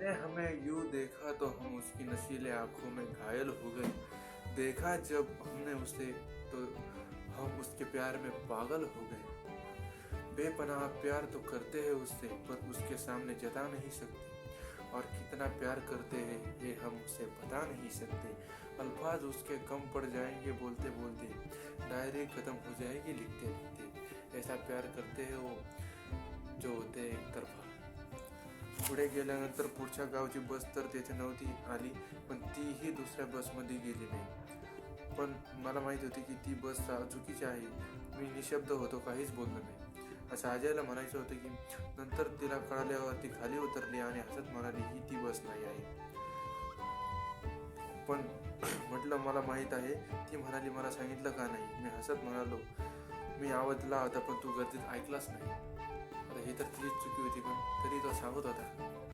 उसने हमें यूं देखा तो हम उसकी नशीले आंखों में घायल हो गए। देखा जब हमने उसे तो हम उसके प्यार में पागल हो गए। बेपनाह प्यार तो करते हैं उससे, पर उसके सामने जता नहीं सकते। और कितना प्यार करते हैं ये हम उसे बता नहीं सकते। अल्फाज उसके कम पड़ जाएंगे बोलते बोलते, डायरी खत्म हो जाएगी लिखते लिखते। ऐसा प्यार करते हैं वो जो होते एक तरफा। पुढे गेल्यानंतर पुढच्या गावची बस तर तेथे नव्हती आली, पण तीही दुसऱ्या बसमध्ये गेली नाही। पण मला माहित होती की ती बस चुकीची आहे। मी निशब्द होतो, काहीच बोललो नाही। असं अजयला म्हणायचं होतं की नंतर तिला कळाल्यावर ती खाली उतरली आणि हसत म्हणाली, ही ती बस नाही आहे। पण म्हटलं मला माहित आहे। ती म्हणाली, मला सांगितलं का नाही? मी हसत म्हणालो, मी आवाज दिला होता पण तू गर्दीत ऐकलाच नाही। आता हे तर तुझीच चुकी होती, पण तरी तो सांगत होता।